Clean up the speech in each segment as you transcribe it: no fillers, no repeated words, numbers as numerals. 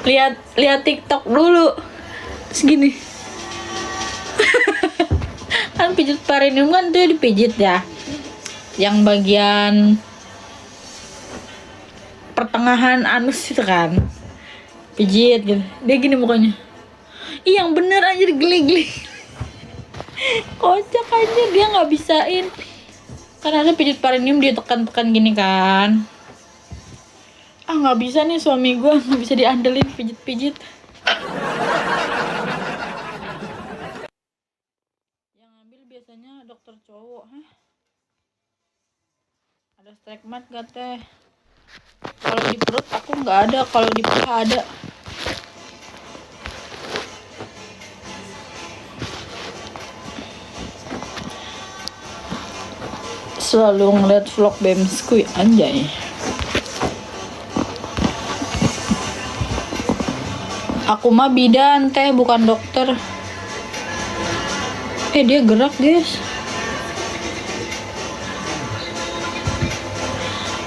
lihat TikTok dulu. Terus gini. Kan pijit perineum kan tuh dipijit ya. Yang bagian pertengahan anus itu kan. Pijit gitu. Dia gini mukanya. Ih, yang bener aja geli-geli. Kocak aja, dia nggak bisain. Kan ada pijit perineum dia tekan-tekan gini kan. Ah, nggak bisa nih suami gue, nggak bisa diandelin pijit-pijit. Yang ngambil biasanya dokter cowok. Ada stigmat gak teh? Kalau di perut aku nggak ada, kalau di paha ada. Selalu ngeliat vlog Bemsku, anjay. Aku mah bidan teh, bukan dokter. Dia gerak guys.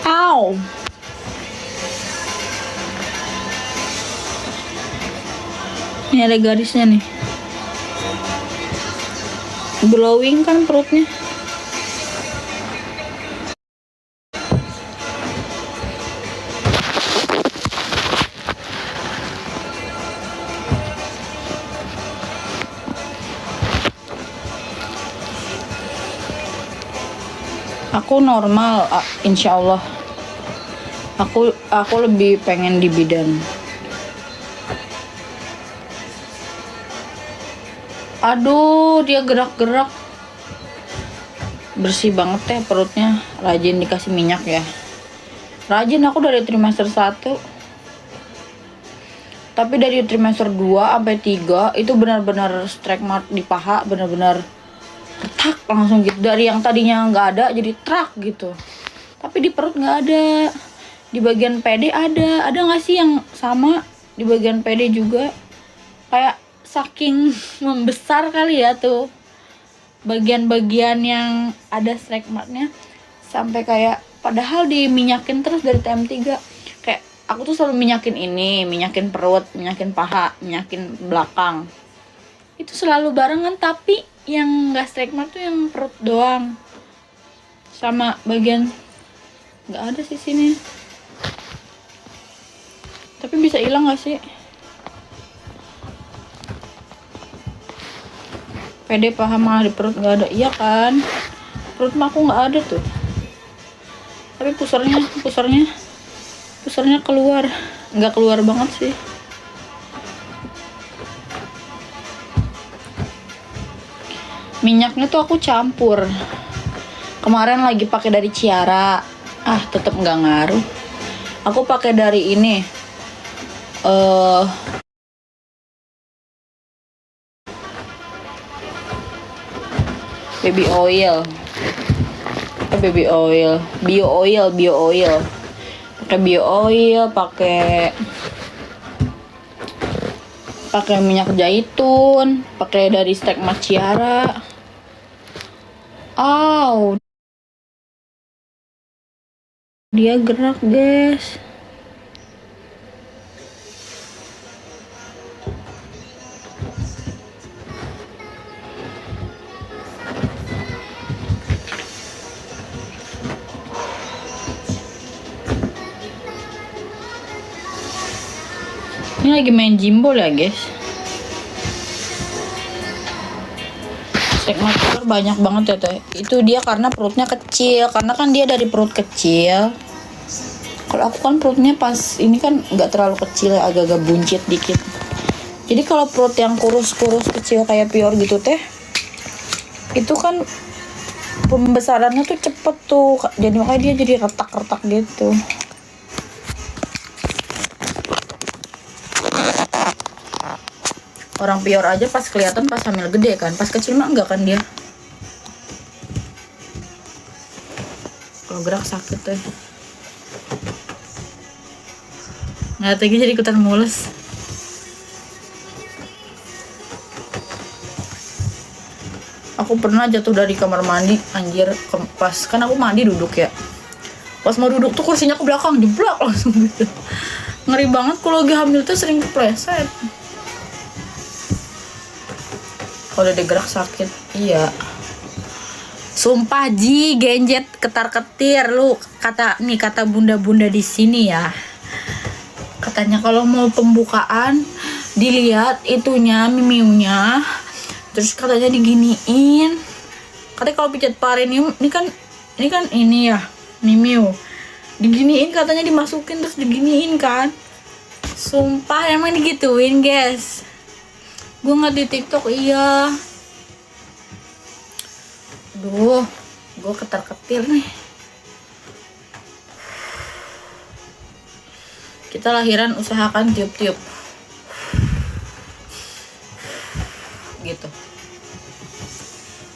Ow. Ini ada garisnya nih. Glowing kan perutnya. Aku normal, insya Allah. Aku lebih pengen di bidan. Aduh, dia gerak-gerak. Bersih banget ya perutnya. Rajin dikasih minyak ya. Rajin aku dari trimester 1. Tapi dari trimester 2 sampai 3 itu benar-benar strike mark di paha, benar-benar tak langsung gitu. Dari yang tadinya nggak ada jadi trak gitu. Tapi di perut nggak ada. Di bagian PD ada nggak sih yang sama di bagian PD juga? Kayak saking membesar kali ya tuh bagian-bagian yang ada strike marknya, sampai kayak padahal diminyakin terus dari TM3. Kayak aku tuh selalu minyakin ini, minyakin perut, minyakin paha, minyakin belakang. Itu selalu barengan, tapi yang nggak strike mark tuh yang perut doang. Sama bagian nggak ada sih sini. Tapi bisa hilang nggak sih? PD paha malah di perut nggak ada. Iya kan? Perut mah aku nggak ada tuh. Tapi pusarnya keluar. Nggak keluar banget sih. Minyaknya tuh aku campur. Kemarin lagi pakai dari Ciara. Tetap nggak ngaruh. Aku pakai dari ini. Baby oil. Bio oil. Pakai bio oil, pakai minyak zaitun, pakai dari stigma Ciara. Dia gerak guys. Ini lagi main jimbol ya guys. Stigmator banyak banget ya teh. Itu dia karena perutnya kecil. Karena kan dia dari perut kecil. Kalau aku kan perutnya pas ini kan nggak terlalu kecil ya, agak-agak buncit dikit. Jadi kalau perut yang kurus-kurus kecil kayak Pior gitu teh, itu kan pembesarannya tuh cepet tuh. Jadi makanya dia jadi retak-retak gitu. Orang Pior aja pas kelihatan pas hamil gede kan, pas kecil mah enggak kan dia. Kalau gerak sakit tuh. Nggak lagi jadi ikutan mules. Aku pernah jatuh dari kamar mandi, anjir. Pas kan aku mandi duduk ya. Pas mau duduk tuh kursinya ke belakang, jeblak langsung gitu. Ngeri banget kalau lagi hamil tuh sering kepleset. Kalau udah digerak sakit. Iya. Sumpah Ji, genjet ketar-ketir lu. Kata bunda-bunda di sini ya. Katanya kalau mau pembukaan dilihat itunya, mimiunya. Terus katanya diginiin. Katanya kalau pijat perineum ini kan ini ya, mimiu. Diginiin katanya, dimasukin terus diginiin kan. Sumpah emang digituin guys. Gue ngeliat di TikTok, iya. Duh, gue ketar-ketir nih. Kita lahiran usahakan tiup-tiup gitu.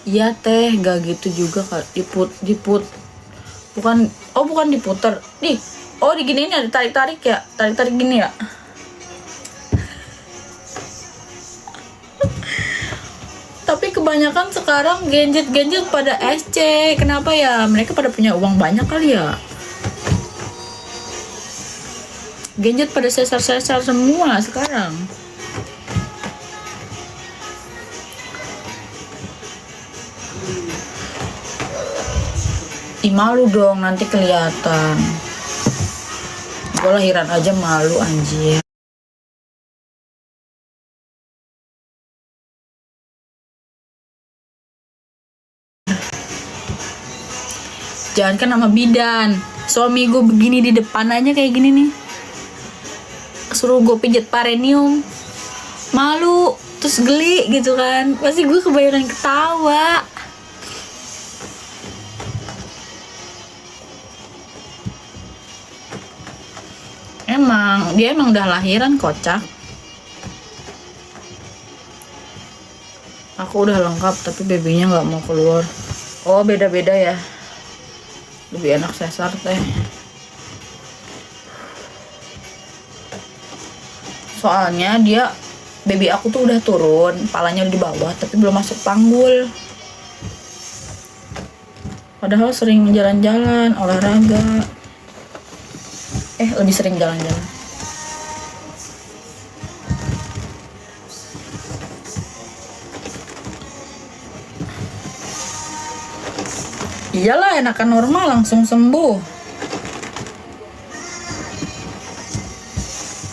Iya teh, gak gitu juga kak. Bukan diputer nih. Oh diginiin ya, ditarik-tarik ya, tarik-tarik gini ya. Tapi kebanyakan sekarang genjet pada SC. Kenapa ya? Mereka pada punya uang banyak kali ya. Genjet pada sesar-sesar semua sekarang. Ih, malu dong nanti kelihatan. Gue lahiran aja malu anjir. Jangan kan sama bidan. Suami gue begini di depan aja kayak gini nih. Suruh gue pijat perineum. Malu, terus geli gitu kan. Pasti gue kebayaran ketawa. Dia emang udah lahiran kocak. Aku udah lengkap tapi babynya nggak mau keluar. Oh beda-beda ya. Lebih enak sesar teh. Soalnya baby aku tuh udah turun, palanya udah di bawah tapi belum masuk panggul. Padahal sering jalan-jalan, olahraga. Lebih sering jalan-jalan. Iyalah, enakan normal langsung sembuh.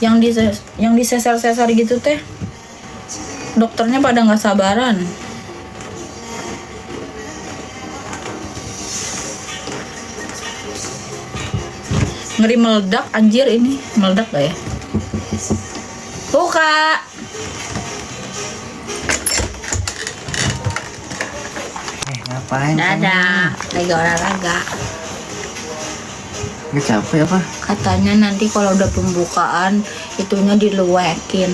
Yang disesar-sesar gitu teh, dokternya pada nggak sabaran. Ngeri meledak anjir, ini meledak gak ya? Buka. Ngapain? Dadah, lagi olahraga. Nggak capek apa? Katanya nanti kalau udah pembukaan itunya diluekin.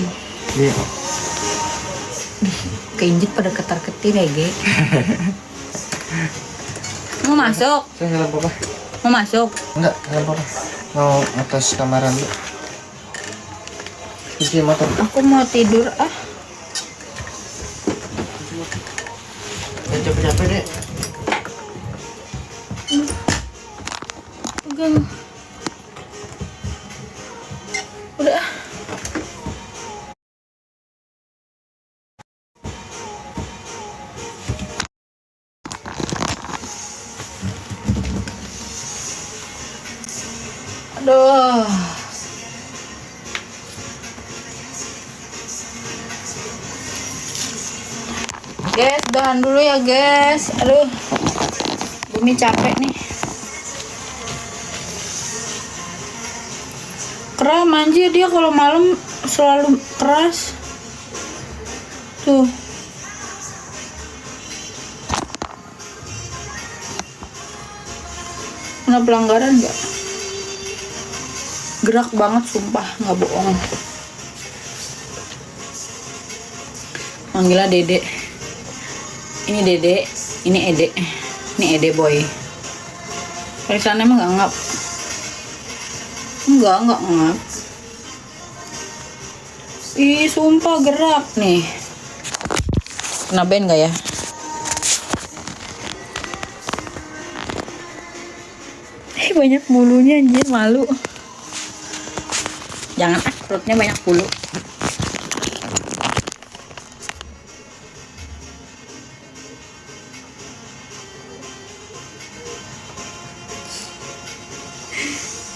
Iya. Keinjit pada ketar-ketir ya, Ge. Mau masuk? Saya helm apa? Mau masuk? Enggak, helm apa? Mau ngetes kamaran dulu. Cuci motor. Aku mau tidur ah. Jangan capek-capek deh. Pegang. Udah. Aduh. Guys, udahan dulu ya guys. Aduh. Bumi capek nih. Kram anjir, dia kalau malam selalu keras. Tuh. Kena pelanggaran nggak? Gerak banget sumpah, nggak bohong. Manggilnya Dede. Ini Dede, ini Ede. Ini Ede boy. Periksaan emang nggak ngap. Enggak ngap. Ih, sumpah gerak nih. Kena band nggak ya? Banyak bulunya anjir, malu. Jangan perutnya banyak bulu.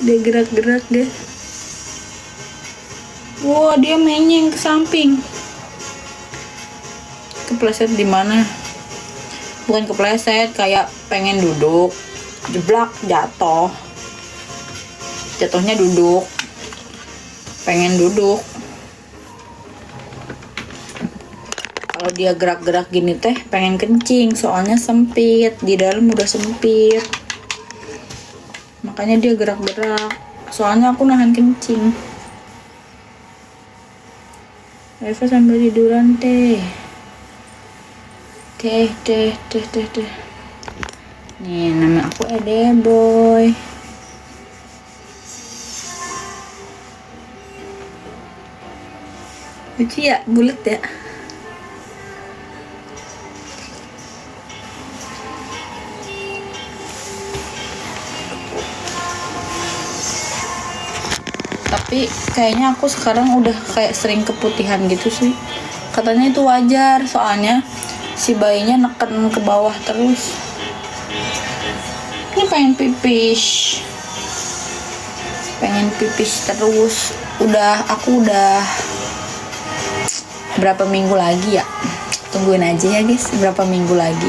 Dia gerak-gerak deh. Wah, dia menyeng ke samping. Kepleset di mana? Bukan kepleset, kayak pengen duduk, jeblak, jatuh. Jatuhnya duduk. Pengen duduk. Kalau dia gerak-gerak gini teh pengen kencing, soalnya sempit, di dalam udah sempit. Makanya dia gerak-gerak. Soalnya aku nahan kencing. Reva sambil tiduran teh. Teh. Nih, nama aku Ede Boy. Lucu ya, bulat ya. Tapi kayaknya aku sekarang udah kayak sering keputihan gitu sih. Katanya itu wajar, soalnya si bayinya neken ke bawah terus. Ini pengen pipis terus. Aku udah berapa minggu lagi ya, tungguin aja ya guys, berapa minggu lagi.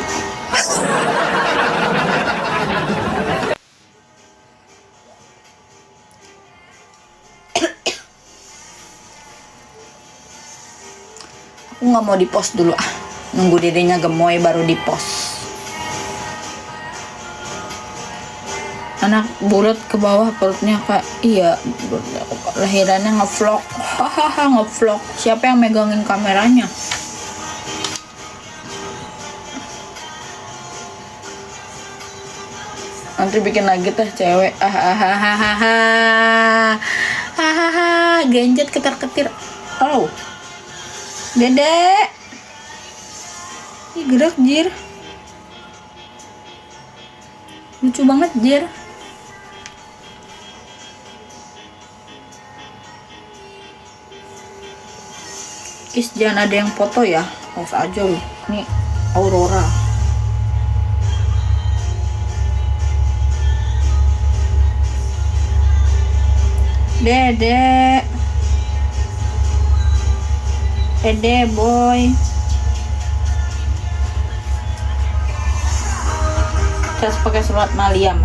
Aku nggak mau di post dulu nunggu dedenya gemoy baru di post. Anak bulat ke bawah perutnya kayak iya, lahirannya ngevlog, hahaha ngevlog. Siapa yang megangin kameranya? Nanti bikin lagi teh cewek, hahaha genjet ketar-ketir. Oh, dedek, ih gerak jir, lucu banget jir. Jangan ada yang foto ya, pause aja lu. Ini Aurora. Dedek, Ede boy. Terus pakai surat Maryam.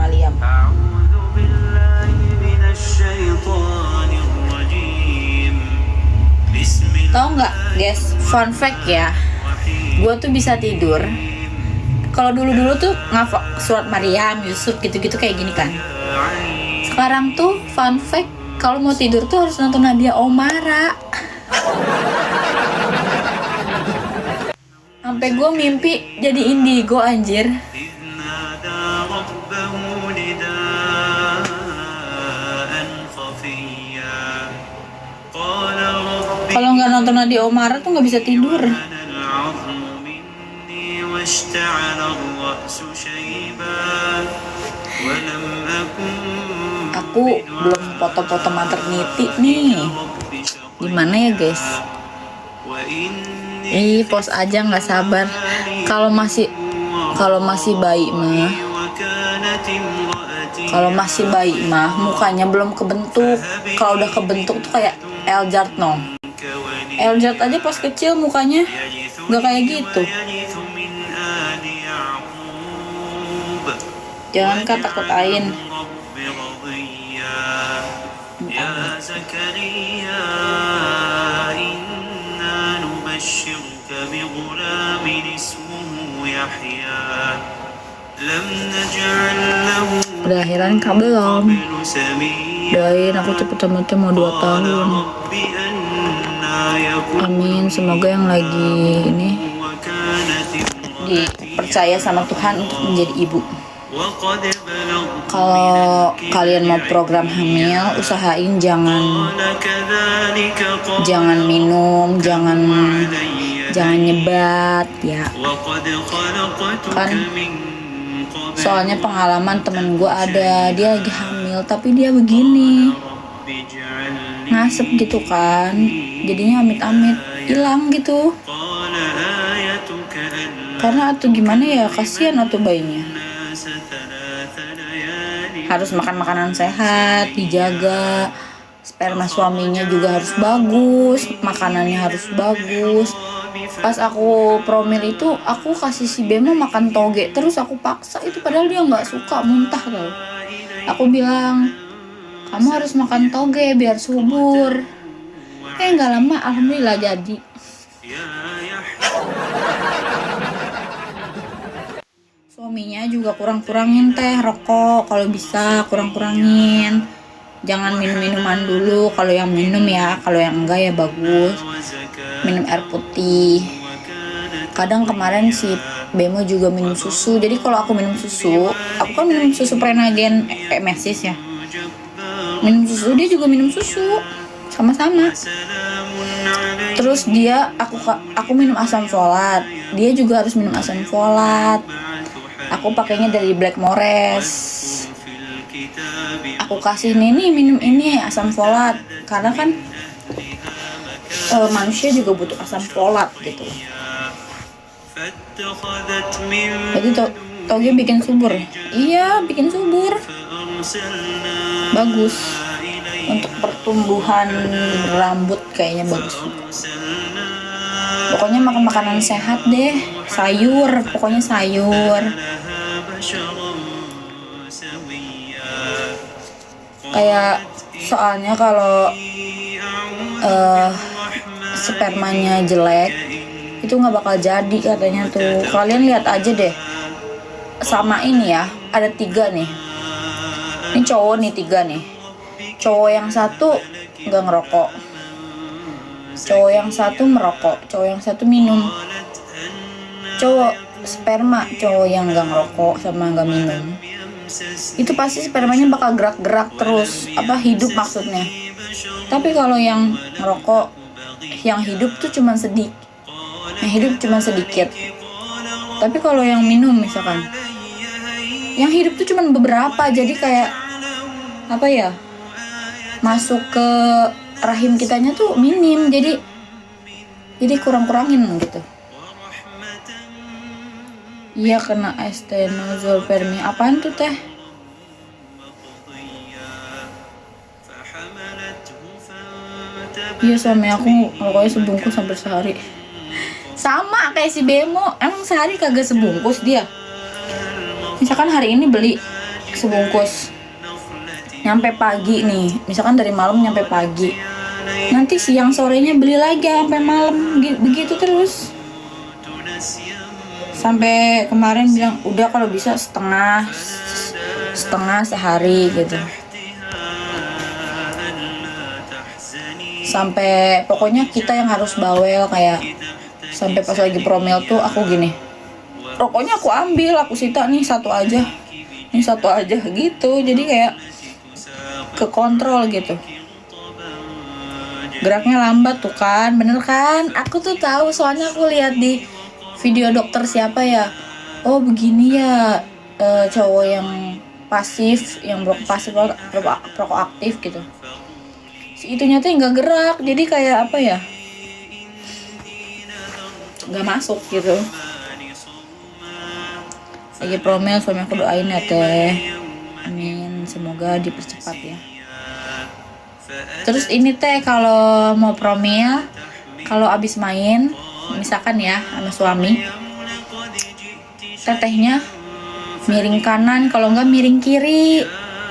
Tahu nggak guys, fun fact ya, gue tuh bisa tidur. Kalau dulu tuh ngafal surat Maryam, Yusuf gitu-gitu kayak gini kan. Sekarang tuh fun fact, kalau mau tidur tuh harus nonton Nadia Oomara. Sampai gue mimpi jadi indigo anjir. Kalau nggak nonton Nadia Oomara tuh nggak bisa tidur. Aku belum foto-foto maternity nih. Gimana ya guys? Post aja nggak sabar. Kalau masih bayi mah mukanya belum kebentuk. Kalau udah kebentuk tuh kayak Eljard no. Eljard aja pas kecil mukanya nggak kayak gitu. Jangan takut Ain. Udah akhiran kah belum? Doain aku cepet tamatnya mau 2 tahun. Amin. Semoga yang lagi ini dipercaya sama Tuhan untuk menjadi ibu. Kalau kalian mau program hamil, usahain jangan minum, jangan nyebat ya. Kan soalnya pengalaman temen gue ada, dia lagi hamil tapi dia begini. ngasep gitu kan, jadinya amit-amit hilang gitu. Karena atuh gimana ya, kasihan atuh bayinya. Harus makan makanan sehat, dijaga. Sperma suaminya juga harus bagus, makanannya harus bagus. Pas aku promil itu, aku kasih si Bemo makan toge, terus aku paksa itu padahal dia nggak suka, muntah tau. Aku bilang, kamu harus makan toge biar subur. Nggak lama, alhamdulillah jadi. Suaminya juga kurang-kurangin teh rokok, kalau bisa kurang-kurangin. Jangan minum minuman dulu, kalau yang minum ya, kalau yang enggak ya bagus. Minum air putih. Kadang kemarin si Bemo juga minum susu. Jadi kalau aku minum susu, aku kan minum susu Prenagen Mesis ya. Minum susu, dia juga minum susu. Sama-sama. Terus dia, aku minum asam folat. Dia juga harus minum asam folat. Aku pakainya dari Blackmores. Aku kasih nih minum ini asam folat, karena kan manusia juga butuh asam folat gitu. Jadi toge bikin subur. Iya, bikin subur. Bagus untuk pertumbuhan rambut, kayaknya bagus. Pokoknya makan makanan sehat deh, sayur, pokoknya sayur. Kayak soalnya kalau spermanya jelek itu nggak bakal jadi katanya tuh. Kalian lihat aja deh, sama ini ya, ada 3 nih. Ini cowok nih 3 nih. Cowok yang satu nggak ngerokok, cowok yang satu merokok, cowok yang satu minum. Cowok sperma, cowok yang nggak ngerokok sama nggak minum, itu pasti spermanya bakal gerak-gerak terus, hidup maksudnya. Tapi kalau yang ngerokok, yang hidup tuh cuma sedikit. Tapi kalau yang minum misalkan, yang hidup tuh cuma beberapa, jadi kayak masuk ke rahim kitanya tuh minim, jadi kurang-kurangin gitu. Iya, kena astenozolpermi. Apaan tuh teh? Iya, suami aku pokoknya sebungkus sampai sehari. Sama kayak si Bemo, emang sehari kagak sebungkus dia. Misalkan hari ini beli sebungkus, nyampe pagi nih, misalkan dari malam nyampe pagi, nanti siang sorenya beli lagi sampai malam, begitu terus. Sampai kemarin bilang udah kalau bisa setengah sehari gitu. Sampai pokoknya kita yang harus bawel, kayak sampai pas lagi promil tuh aku gini, rokoknya aku ambil, aku sita nih satu aja gitu. Jadi kayak kekontrol gitu. Geraknya lambat tuh kan, bener kan? Aku tuh tahu, soalnya aku lihat di video dokter siapa ya, oh begini ya, cowok yang pasif, yang proaktif gitu. Si itunya tuh nggak gerak, jadi kayak nggak masuk gitu. Lagi promil, suami aku doain ya teh, amin, semoga dipercepat ya. Terus ini teh, kalau mau promil, kalau abis main misalkan ya sama suami, tetehnya miring kanan, kalau enggak miring kiri,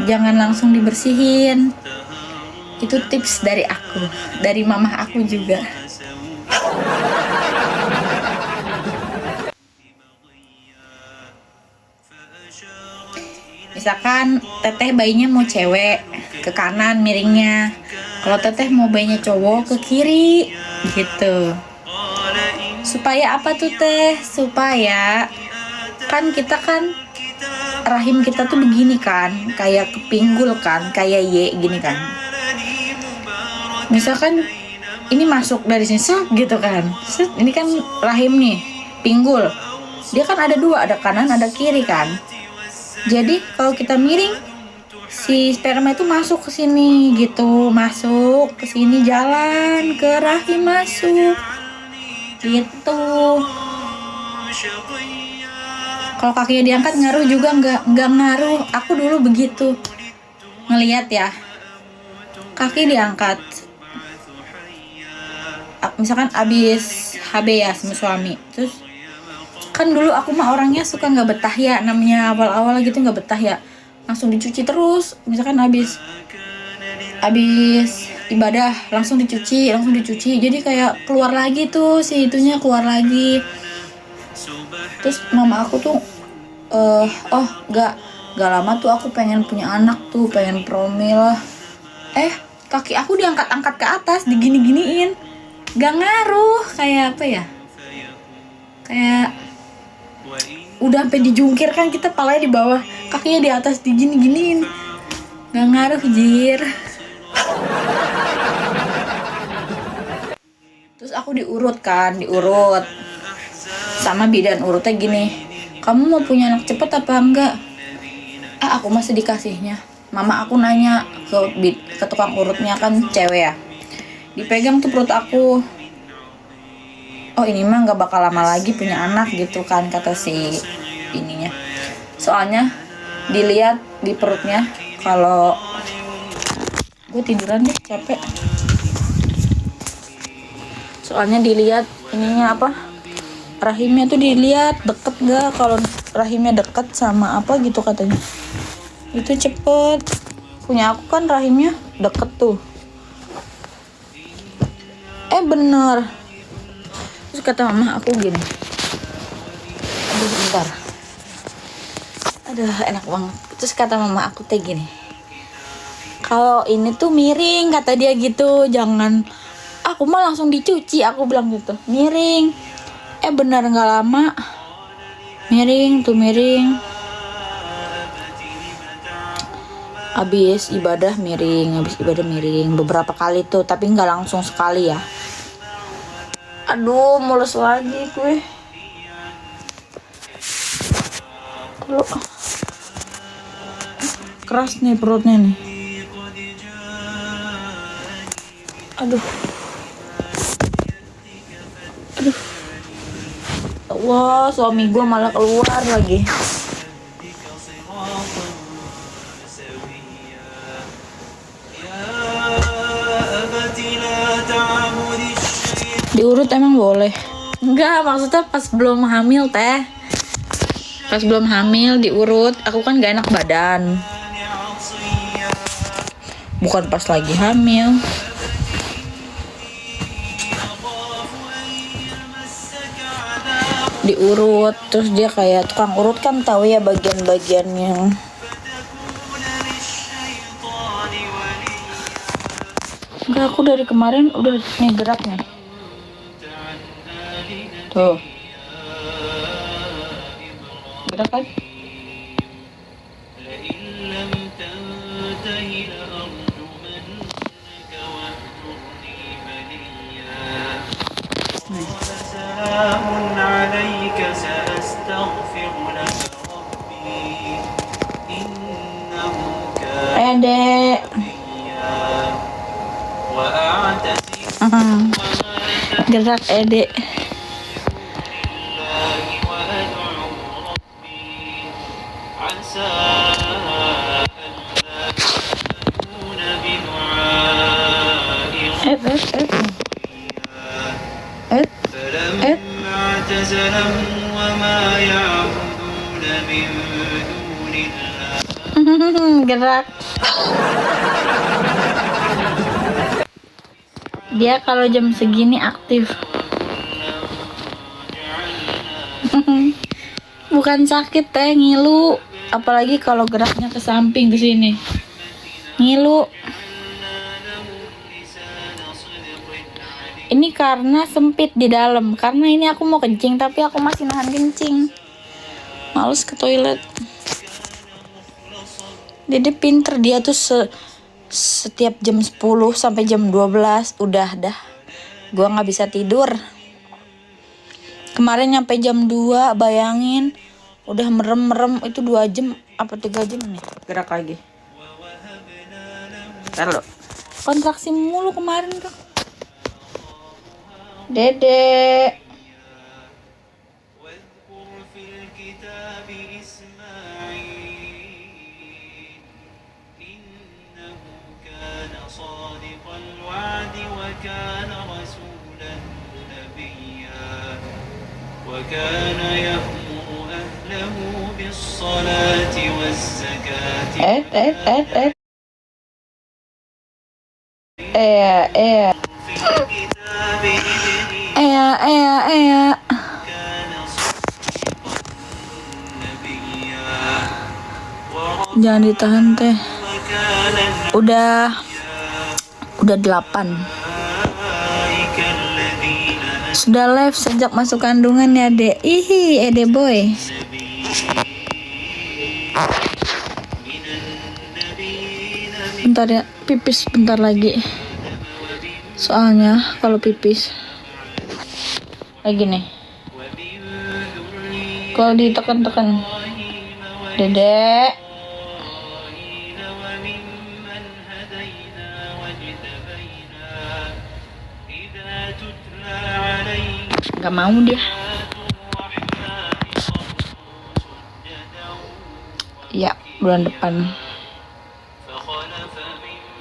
jangan langsung dibersihin. Itu tips dari aku, dari mamah aku juga. Misalkan teteh bayinya mau cewek, ke kanan miringnya. Kalau teteh mau bayinya cowok, ke kiri gitu. Supaya apa tuh teh? Supaya kan kita rahim kita tuh begini kan, kayak kepinggul kan, kayak Y gini kan. Misalkan ini masuk dari sini gitu kan. Ini kan rahim nih, pinggul. Dia kan ada 2, ada kanan ada kiri kan. Jadi kalau kita miring si sperma itu masuk ke sini gitu, masuk ke sini, jalan ke rahim, masuk gitu. Kalau kakinya diangkat ngaruh juga nggak ngaruh. Aku dulu begitu ngelihat ya, kaki diangkat, misalkan abis HB ya sama suami, terus kan dulu aku mah orangnya suka nggak betah ya, namanya awal-awal gitu nggak betah ya, langsung dicuci terus. Misalkan abis ibadah langsung dicuci, jadi kayak keluar lagi tuh si itunya, keluar lagi. Terus mama aku tuh nggak lama tuh aku pengen punya anak tuh, pengen promil. Kaki aku diangkat-angkat ke atas, digini-giniin, nggak ngaruh. Kayak apa ya, kayak udah sampai dijungkir kan, kita palanya di bawah, kakinya di atas, digini-giniin, nggak ngaruh jir. Terus aku diurut sama bidan, urutnya gini, kamu mau punya anak cepet apa enggak? Aku masih dikasihnya. Mama aku nanya ke tukang urutnya, kan cewek ya, dipegang tuh perut aku, oh ini mah nggak bakal lama lagi punya anak gitu kan, kata si ininya. Soalnya dilihat di perutnya, kalau gue tiduran deh capek. Soalnya dilihat ininya apa, rahimnya tuh dilihat deket nggak. Kalau rahimnya deket sama apa gitu katanya, itu cepet. Punya aku kan rahimnya deket tuh, bener. Terus kata mama aku gini, aduh bentar, aduh enak banget. Terus kata mama aku teh gini, kalau ini tuh miring, kata dia gitu, jangan. Aku mah langsung dicuci, aku bilang gitu, miring. Benar nggak lama miring. Habis ibadah miring beberapa kali tuh, tapi nggak langsung sekali ya. Aduh mulus lagi gue. Keras nih perutnya nih. Aduh. Wah, suami gue malah keluar lagi. Diurut emang boleh? Enggak, maksudnya pas belum hamil teh. Pas belum hamil diurut, aku kan gak enak badan. Bukan pas lagi hamil. Diurut, terus dia kayak tukang urut kan, tahu ya bagian-bagian yang enggak. Aku dari kemarin udah nih geraknya tuh, gerak kan. Dek. Gerak Dek. Gerak. Dia kalau jam segini aktif. Bukan sakit teh, ngilu. Apalagi kalau geraknya ke samping ke sini, ngilu. Ini karena sempit di dalam. Karena ini aku mau kencing tapi aku masih nahan kencing. Males ke toilet. Dede pinter, dia tuh setiap jam 10 sampai jam 12 udah dah. Gua nggak bisa tidur. Kemarin nyampe jam 2, bayangin. Udah merem-merem itu 2 jam apa 3 jam nih gerak lagi. Ntar lo. Kontraksi mulu kemarin tuh. Dede. وكان يأمر أهله بالصلاة والزكاة في الكتاب كان صديقا نبيا Jangan ditahan teh. وكان Udah 8. أولئك الذين Sudah live sejak masuk kandungan ya dek. Ihi, ede boy. من النبيين Bentar ya, pipis bentar lagi. Soalnya kalau pipis kayak gini. Kalau ditekan-tekan, dedek. وممن هدينا واجتبينا إذا تتلى عليهم Gak mau dia. الرحمن سجدا Ya, bulan depan. فخلف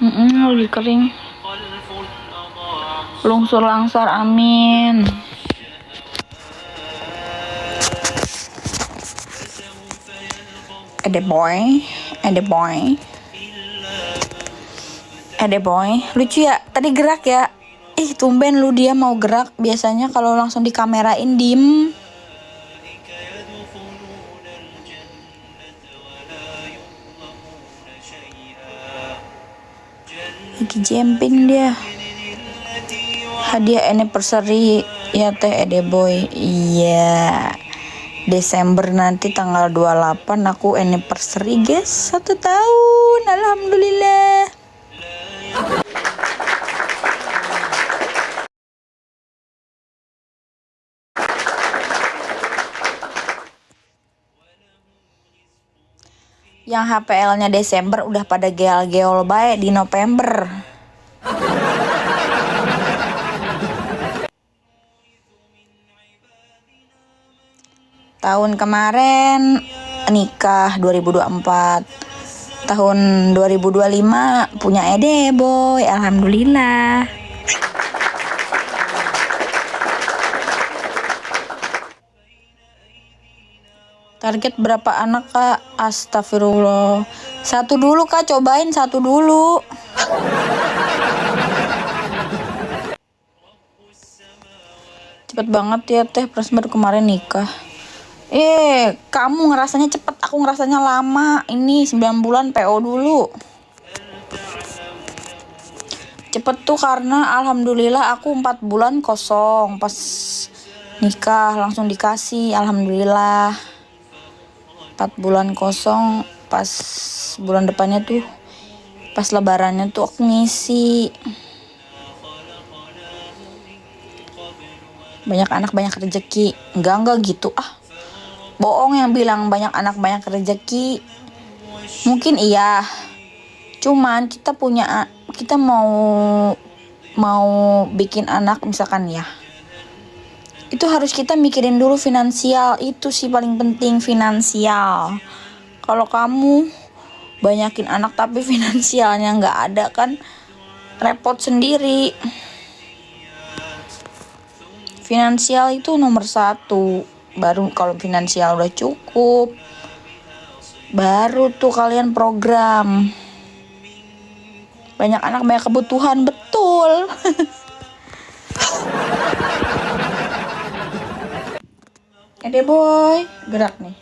من Lagi kering. خلف أضاعوا Lungsur langsar, amin. Ede boy, lucu ya. Tadi gerak ya. Ih, tumben lu dia mau gerak. Biasanya kalau langsung dikamerain diem. Lagi jemping dia. Hadiah anniversary ya teh Ede boy. Iya. Desember nanti tanggal 28 aku anniversary guys, 1 tahun, alhamdulillah. Yang HPL-nya Desember udah pada geol-geol bae di November. Tahun kemarin nikah 2024. Tahun 2025 punya Ede boy, alhamdulillah. Target berapa anak kak? Astagfirullah. 1 dulu kak, cobain 1 dulu. Cepet banget ya teh, pas baru kemarin nikah. Kamu ngerasanya cepet, aku ngerasanya lama. Ini 9 bulan PO dulu. Cepet tuh karena alhamdulillah aku 4 bulan kosong. Pas nikah langsung dikasih, alhamdulillah. 4 bulan kosong, pas bulan depannya tuh, pas lebarannya tuh aku ngisi. Banyak anak banyak rezeki. Enggak gitu bohong yang bilang banyak anak banyak rezeki. Mungkin iya, cuman kita mau bikin anak misalkan ya, itu harus kita mikirin dulu finansial. Itu sih paling penting, finansial. Kalau kamu banyakin anak tapi finansialnya nggak ada, kan repot sendiri. Finansial itu nomor 1. Baru kalau finansial udah cukup, baru tuh kalian program. Banyak anak banyak kebutuhan, betul. Ede boy, gerak nih.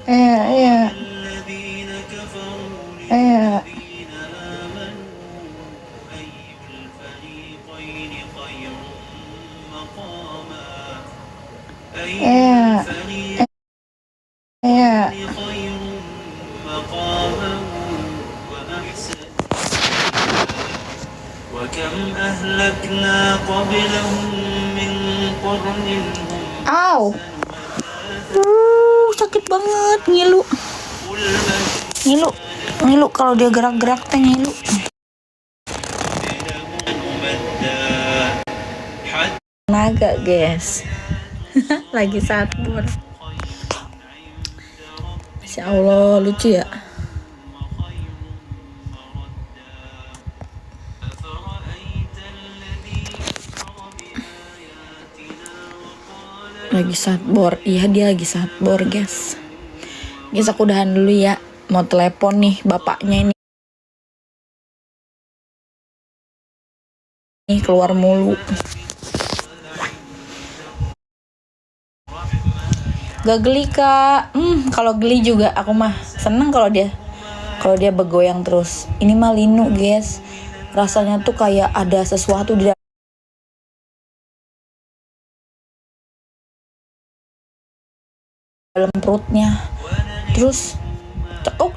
الذين كفروا للذين آمنوا أي الفريقين خير مقاما أي الفريقين خير مقاما وأحسن أهلكنا قبلهم من قرن هم Aw. Sakit banget ngilu. قل من Ngilu. Ngilu kalau dia gerak-gerak teh ngilu. مدا حتى Naga, guys. Lagi satbur. Masya Allah, lucu ya. Lagi satbor. Iya, dia lagi satbor, guys. Guys, aku udahan dulu ya. Mau telepon nih bapaknya ini. Nih keluar mulu. Gak geli, Kak. Kalau geli juga aku mah seneng kalau dia bergoyang terus. Ini mah linu, guys. Rasanya tuh kayak ada sesuatu di dalam perutnya. Terus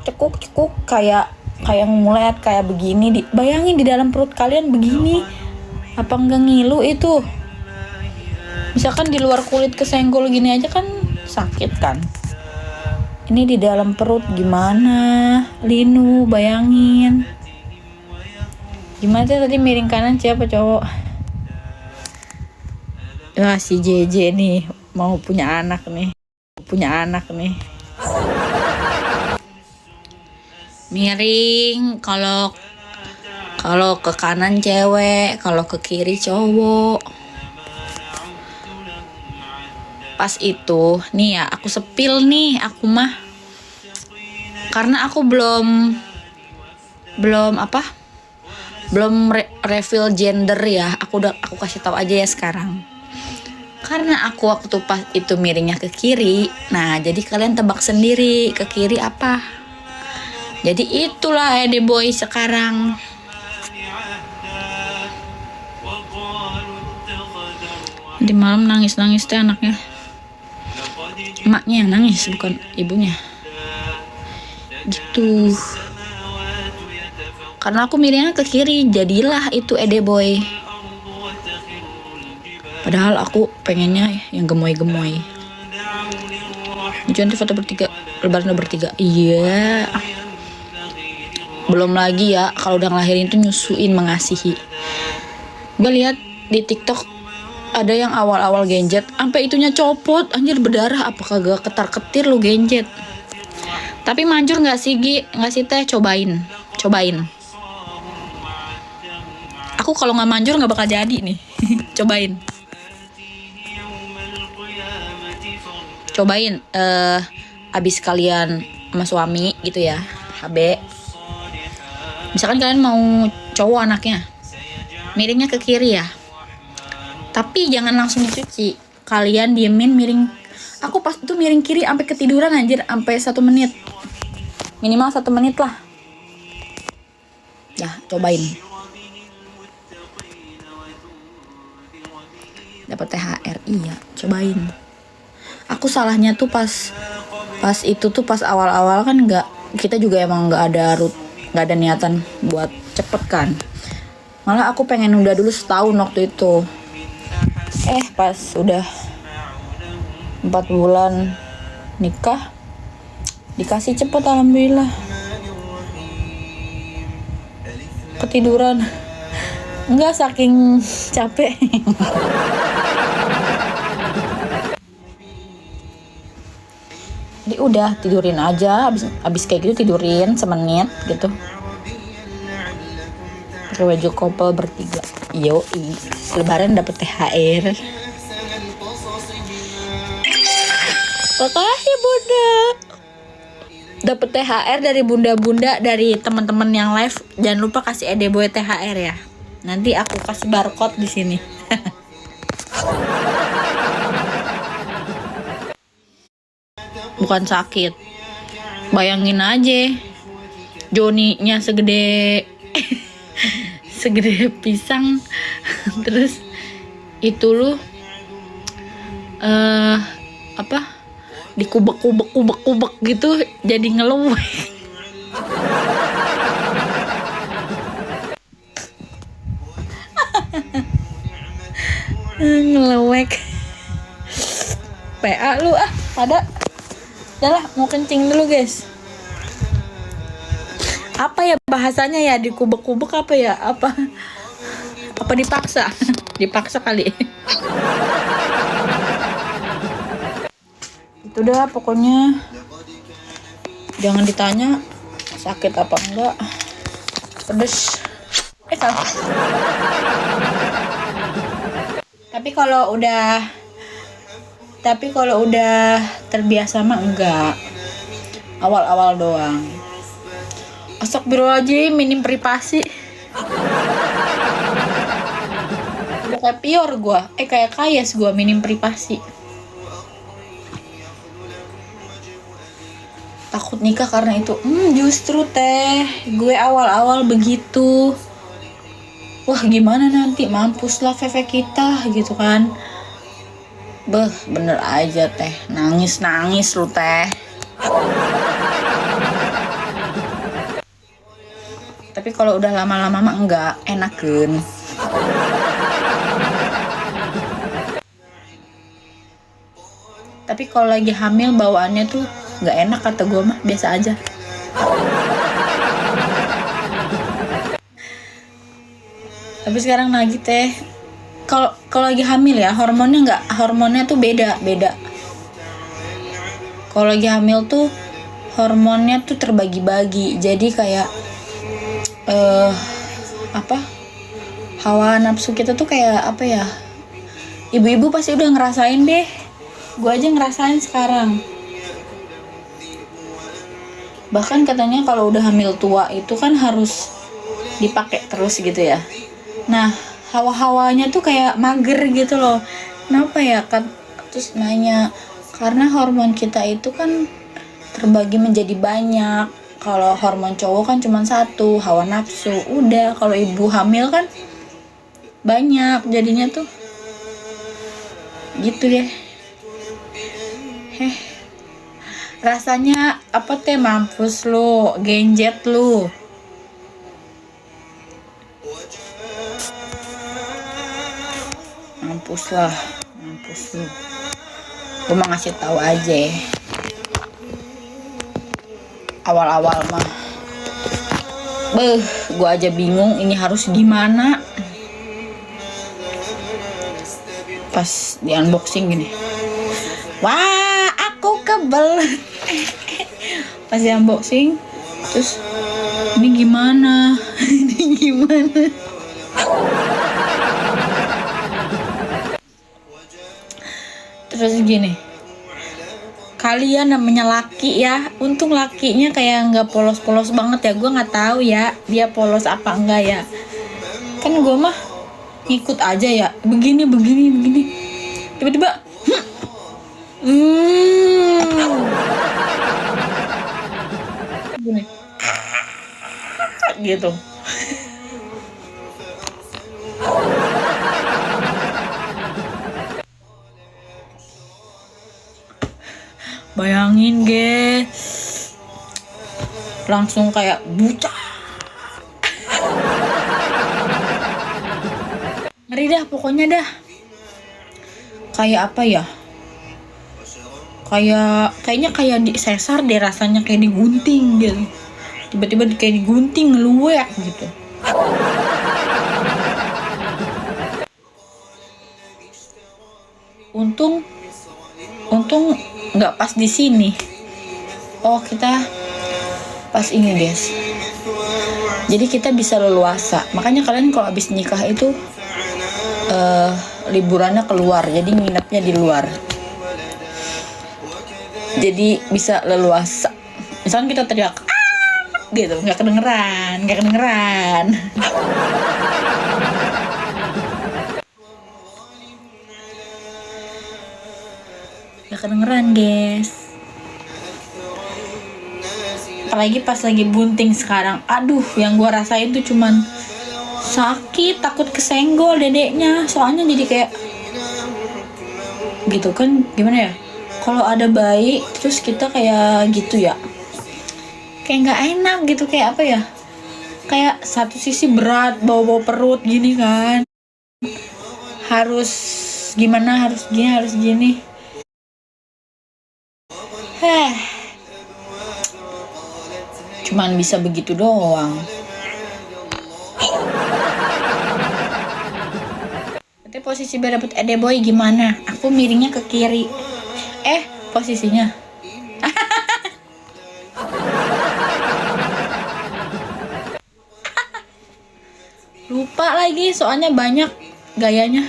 cekuk kayak ngulet kayak begini. Bayangin di dalam perut kalian begini. Apa enggak ngilu itu? Misalkan di luar kulit kesenggol gini aja kan sakit kan. Ini di dalam perut gimana? Linu, bayangin. Gimana sih tadi miring kanan siapa cowok? Wah, si JJ nih mau punya anak nih. Miring kalau ke kanan cewek, kalau ke kiri cowok. Pas itu nih ya, aku sepil nih, aku mah karena aku belum reveal gender ya. Aku kasih tahu aja ya sekarang. Karena aku waktu pas itu miringnya ke kiri, nah jadi kalian tebak sendiri ke kiri apa. Jadi itulah Ede Boy sekarang. Di malam nangis teh anaknya. Emaknya yang nangis bukan ibunya. Gitu. Karena aku miringnya ke kiri, jadilah itu Ede Boy. Padahal aku pengennya yang gemoy-gemoy. Nanti foto bertiga, lebaran bertiga. Iya. Belum lagi ya kalau udah ngelahirin tuh nyusuin, mengasihi. Gue lihat di TikTok ada yang awal-awal genjet sampai itunya copot, anjir berdarah. Apa kagak ketar-ketir lu genjet? Tapi manjur nggak sih Gi? Nggak sih teh? Cobain. Aku kalau nggak manjur nggak bakal jadi nih. Cobain. Abis kalian sama suami gitu ya, HB. Misalkan kalian mau cowok anaknya, miringnya ke kiri ya. Tapi jangan langsung dicuci. Kalian diemin miring. Aku pas itu miring kiri sampai ketiduran anjir, sampai 1 menit. Minimal 1 menit lah. Dah, cobain. Dapat THR, iya, cobain. Aku salahnya tuh pas awal-awal kan kita juga emang nggak ada niatan buat cepet kan. Malah aku pengen nunda dulu setahun waktu itu. Pas udah 4 bulan nikah dikasih cepet, alhamdulillah. Ketiduran. Enggak, saking capek. Jadi udah tidurin aja, abis kayak gitu tidurin semenit gitu. Pakai baju couple bertiga. Yoi, lebaran dapet THR. Makasih Bunda. Dapet THR dari bunda-bunda, dari teman-teman yang live. Jangan lupa kasih Ede Boy THR ya. Nanti aku kasih barcode di sini. Bukan sakit. Bayangin aja, Joninya segede pisang. Terus itu lu dikubek gitu jadi ngeluh. Ngelewek. PA lu pada. Udah lah, mau kencing dulu guys. Apa ya bahasanya ya, dikubek-kubek apa ya? Apa dipaksa? Dipaksa kali. Itu dah pokoknya. Jangan ditanya sakit apa enggak. Pedes. Salah. Tapi kalau udah terbiasa mah enggak. Awal-awal doang. Astagfirullahaladzim, minim privasi. Udah kayak pior gua. Kayak kayas gua, minim privasi. Takut nikah karena itu. Justru teh, gue awal-awal begitu. Wah, gimana nanti, mampus lah VV kita gitu kan. Bener aja teh, nangis lu teh. Tapi kalau udah lama-lama mah enggak, enakeun. Tapi kalau lagi hamil bawaannya tuh nggak enak, kata gue mah biasa aja. Tapi sekarang lagi teh, kalau lagi hamil ya hormonnya tuh beda. Kalau lagi hamil tuh hormonnya tuh terbagi-bagi, jadi kayak hawa nafsu kita tuh kayak apa ya, ibu-ibu pasti udah ngerasain deh. Gue aja ngerasain sekarang. Bahkan katanya kalau udah hamil tua itu kan harus dipakai terus gitu ya. Nah, hawa-hawanya tuh kayak mager gitu loh. Kenapa ya? Terus nanya, karena hormon kita itu kan terbagi menjadi banyak. Kalau hormon cowok kan cuma satu, hawa nafsu. Udah, kalau ibu hamil kan banyak jadinya tuh. Gitu deh. Rasanya apa teh, mampus lu, genjet lu. Mampus lu. Gue mau ngasih tahu aja. Awal-awal mah, gue aja bingung ini harus gimana. Pas di unboxing gini, wah aku kebelet. Pas di unboxing, terus ini gimana? Terus gini, kalian namanya laki ya, untung lakinya kayak nggak polos-polos banget ya. Gue nggak tahu ya dia polos apa enggak ya, kan gue mah ngikut aja ya, begini tiba-tiba gini gitu. Bayangin guys, langsung kayak bucah. Ngeri dah pokoknya dah. Kayak apa ya? Kayaknya kayak di sesar deh rasanya, kayak digunting gitu. Tiba-tiba kayak digunting, ngeluwek gitu. Untung nggak pas di sini. Oh, kita pas ini guys. Jadi kita bisa leluasa. Makanya kalian kalau habis nikah itu liburannya keluar, jadi nginepnya di luar. Jadi bisa leluasa. Misalkan kita teriak gitu, nggak kedengeran. Nggak kedengeran guys. Apalagi pas lagi bunting sekarang. Aduh, yang gua rasain tuh cuman sakit, takut kesenggol dedeknya. Soalnya jadi kayak gitu kan, gimana ya, kalau ada bayi terus kita kayak gitu ya, kayak nggak enak gitu. Kayak apa ya, kayak satu sisi berat, bawa perut gini kan. harus gimana, harus gini. Cuman bisa begitu doang. Nanti posisi biar dapet Boy gimana? Aku miringnya ke kiri. Posisinya. Lupa lagi, soalnya banyak gayanya.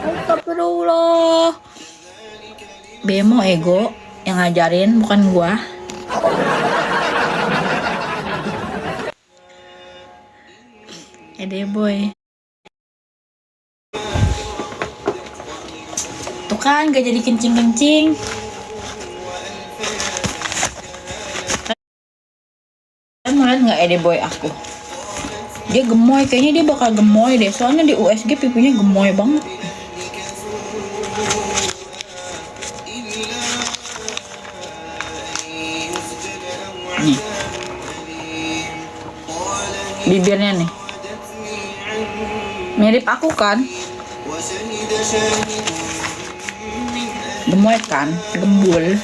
Astagfirullah. Bemo ego yang ngajarin, bukan gua. Boy. Tuh kan gak jadi kencing-kencing. Kalian ngeliat gak Boy aku? Dia gemoy, kayaknya dia bakal gemoy deh. Soalnya di USG pipinya gemoy banget. Nih. Bibirnya nih. Mirip aku kan? Gemoy kan? Gembul.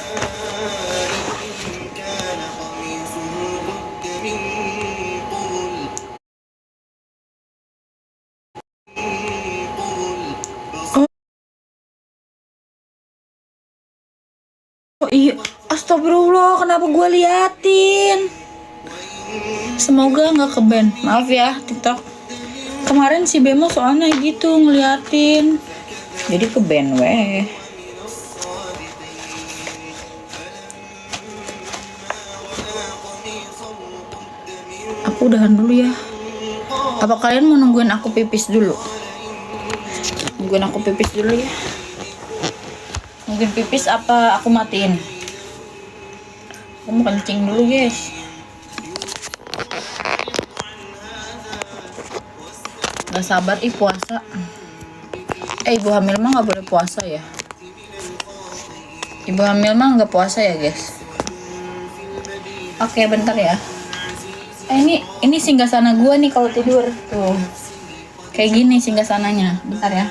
Oh iya, astagfirullah, kenapa gue liatin? Semoga nggak ke-ban. Maaf ya TikTok. Kemarin si Bemo soalnya gitu ngeliatin, jadi ke-ban weh. Aku udahan dulu ya. Apa kalian mau nungguin aku pipis dulu? Nungguin aku pipis dulu ya. Nungguin pipis apa aku matiin? Aku mau kencing dulu guys. Gak sabar puasa. Ibu hamil mah gak boleh puasa ya. Ibu hamil mah gak puasa ya guys. Oke bentar ya. Ini singgasana gua nih kalau tidur tuh. Kayak gini singgasananya. Bentar ya.